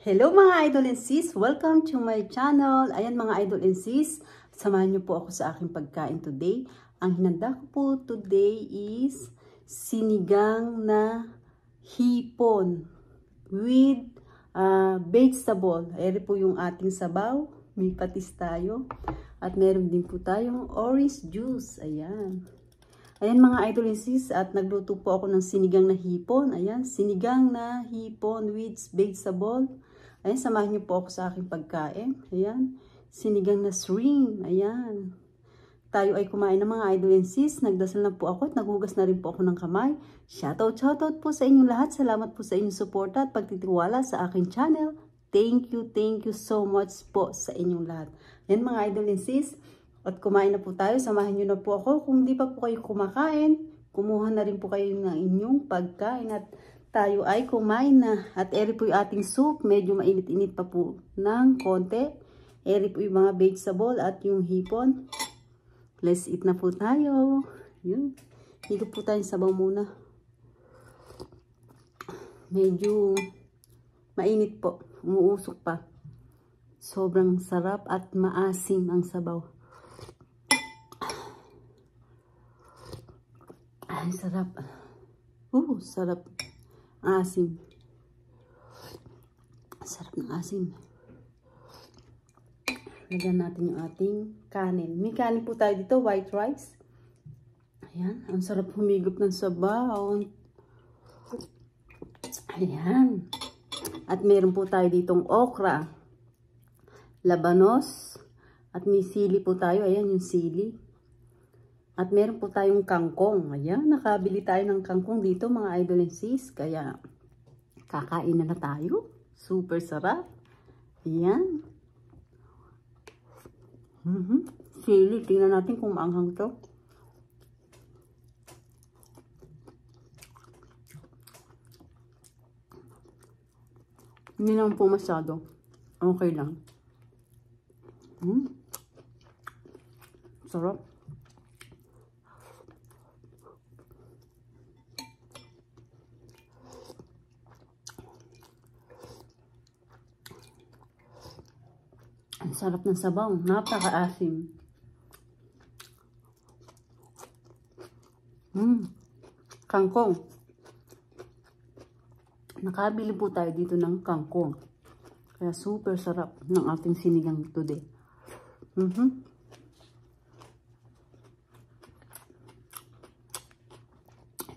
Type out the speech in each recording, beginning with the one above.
Hello mga idol and sis! Welcome to my channel. Ayan mga idol and sis, samahan niyo po ako sa aking pagkain today. Ang hinanda ko po today is sinigang na hipon with vegetable. Ayan po yung ating sabaw. May patis tayo. At meron din po tayong orange juice. Ayan. Ayan mga idol and sis, at nagluto po ako ng sinigang na hipon. Ayan, sinigang na hipon with vegetable. Ayan, samahan niyo po ako sa aking pagkain. Ayan, sinigang na shrimp. Ayan. Tayo ay kumain ng mga idol and sis. Nagdasal na po ako at naghugas na rin po ako ng kamay. Shoutout po sa inyong lahat. Salamat po sa inyong suporta at pagtitiwala sa aking channel. Thank you so much po sa inyong lahat. Ayan mga idol and sis. At kumain na po tayo. Samahan niyo na po ako. Kung di pa po kayo kumakain, kumuha na rin po kayo ng inyong pagkain at tayo ay kumain na. At eri po yung ating soup. Medyo mainit-init pa po ng konti. Eri po yung mga vegetable at yung hipon. Let's eat na po tayo. Yun. Higop po tayong sabaw muna. Medyo mainit po. Umuusok pa. Sobrang sarap at maasim ang sabaw. Ay, sarap. Sarap. Asim. Sarap ng asim. Lagyan natin yung ating kanin. May kanin po tayo dito, white rice. Ayan, ang sarap humigop ng sabaw. Ayan. At meron po tayo ditong okra, labanos, at may sili po tayo. Ayan yung sili. At meron po tayong kangkong. Ayan, nakabili tayo ng kangkong dito mga idol and sis. Kaya kakain na tayo. Super sarap. Ayan. Sili. Tingnan natin kung maanghang to. Hindi naman po masyado. Okay lang. Sarap. Ang sarap ng sabaw. Napaka-asim. Kangkong. Nakabili po tayo dito ng kangkong. Kaya super sarap ng ating sinigang today.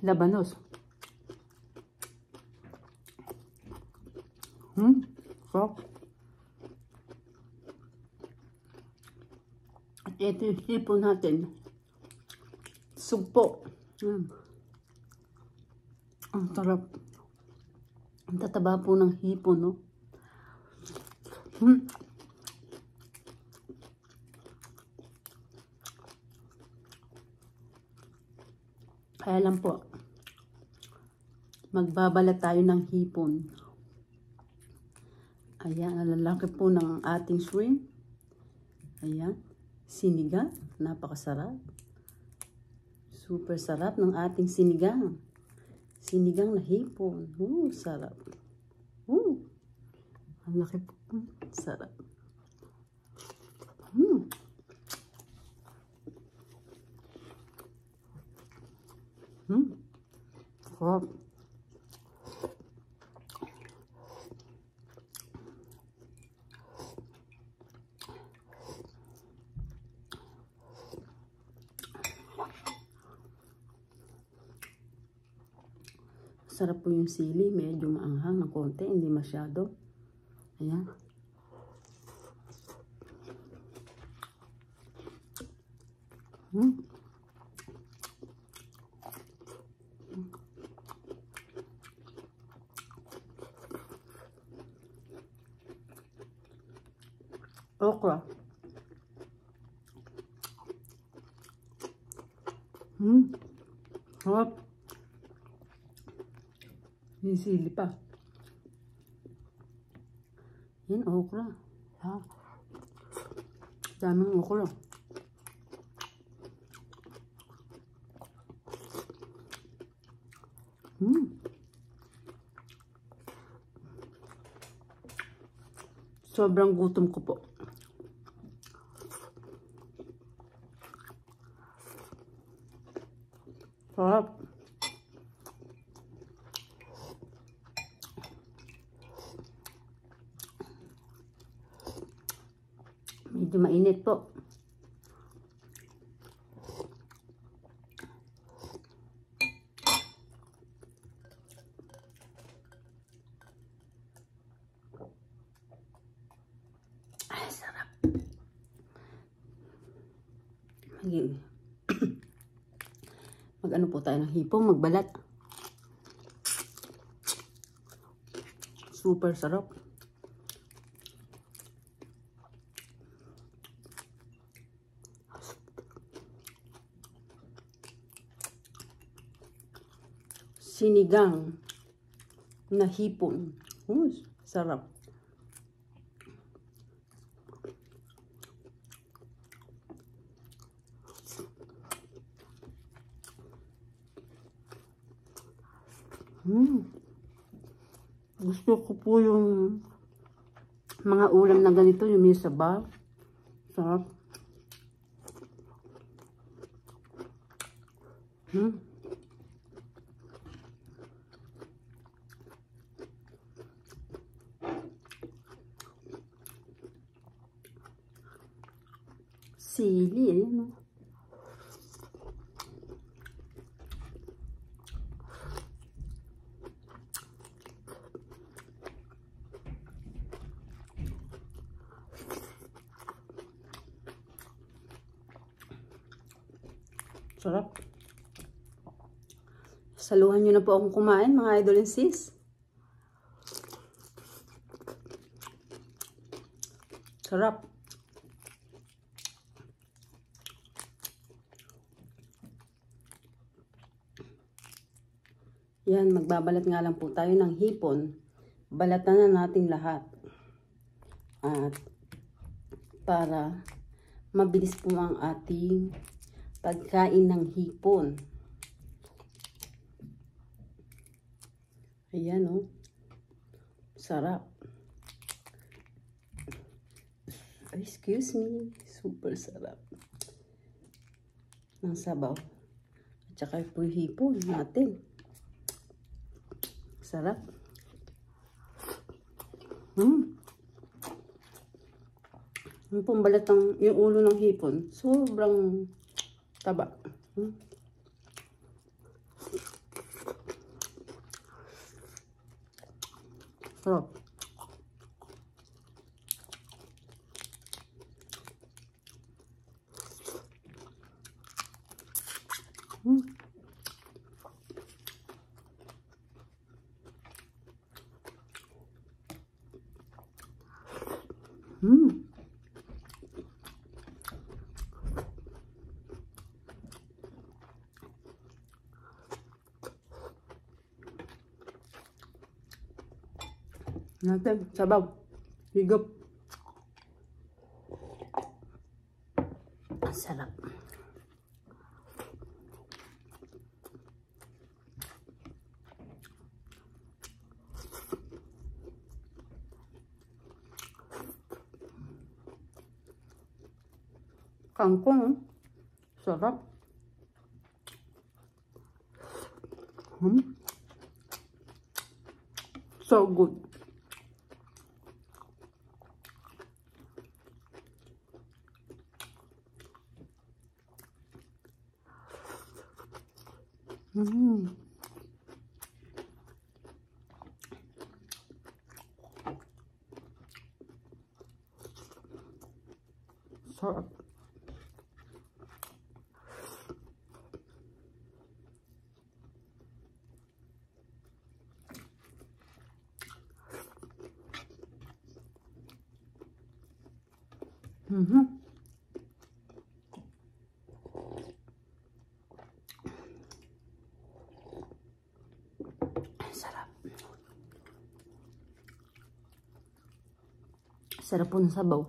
Labanos. Sarap. At ito yung hipon natin. Sugpo. Ang sarap. Ang tataba po ng hipon, no? Kaya lang po, magbabalat tayo ng hipon. Ayan, ang lalaki po ng ating shrimp. Ayan. Sinigang, napakasarap. Super sarap ng ating sinigang. Sinigang na hipon. Sarap. Ang laki po. Sarap. Sarap. Sarap po yung sili. Medyo maanghang ng konti. Hindi masyado. Ayan. Okra. Sarap. May sili pa. Yan, okra. Daming okra. Sobrang gutom ko po. Sarap. Medyo mainit po. Ay, sarap. Mag-ano po tayo ng hipong, magbalat. Super sarap. Sinigang na hipon. Sarap. Gusto ko po yung mga ulam na ganito, yung may sabaw. Sarap. Sili, ayan o. Sarap. Saluhan nyo na po akong kumain, mga idol and sis. Sarap. Yan, magbabalat nga lang po tayo ng hipon. Balatan na natin lahat. At para mabilis po ang ating pagkain ng hipon. Ayan o. Sarap. Excuse me. Super sarap. Ng sabaw. At saka po hipon natin. Sarap. Yung pambalat yung ulo ng hipon, sobrang taba. Sarap. Natin, sabaw. Higop. Ang sarap. Kangkong. Sarap. So good. Sarap. Sarap. Sarap po ng sabaw.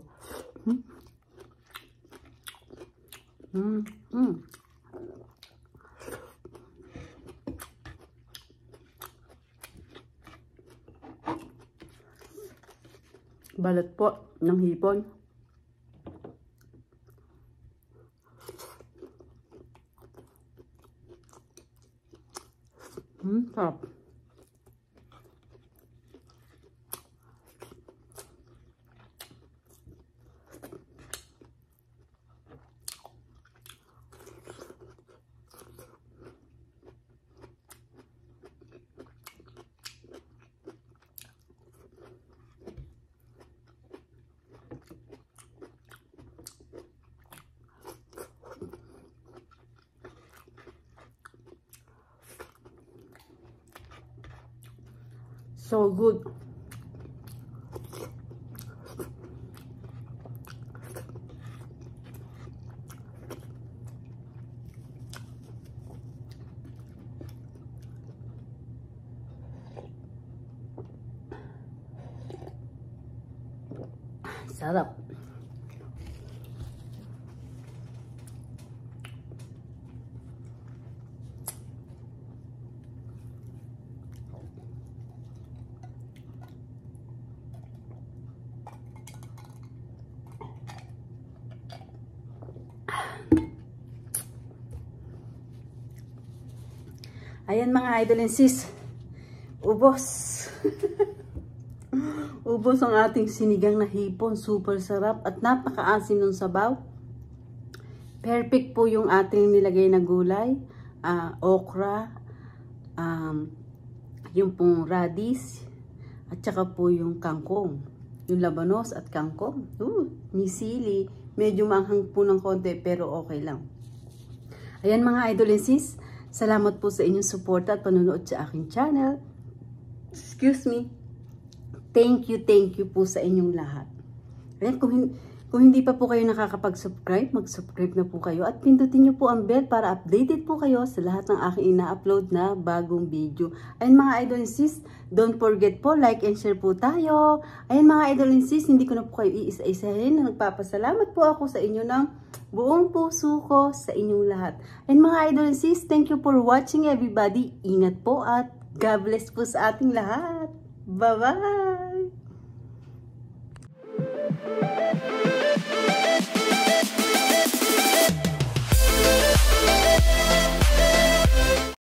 Balat po ng hipon. Sarap. So good. Sarap. Ayan mga idol and sis, ubos. Ubos ang ating sinigang na hipon. Super sarap at napakaasim ng sabaw. Perfect po yung ating nilagay na gulay. Okra, yung pong radish, at saka po yung kangkong. Yung labanos at kangkong. May sili. Medyo maanghang po ng konti pero okay lang. Ayan mga idol and sis, salamat po sa inyong suporta at panonood sa aking channel. Excuse me. Thank you po sa inyong lahat. Ayan, kung hindi pa po kayo nakakapag-subscribe, mag-subscribe na po kayo at pindutin nyo po ang bell para updated po kayo sa lahat ng aking ina-upload na bagong video. Ayan mga idol and sis, don't forget po, like and share po tayo. Ayan mga idol and sis, hindi ko na po kayo iisa-isahin. Nagpapasalamat po ako sa inyo ng buong puso ko sa inyong lahat. And mga idol and sis, thank you for watching everybody. Ingat po at God bless po sa ating lahat. Bye-bye!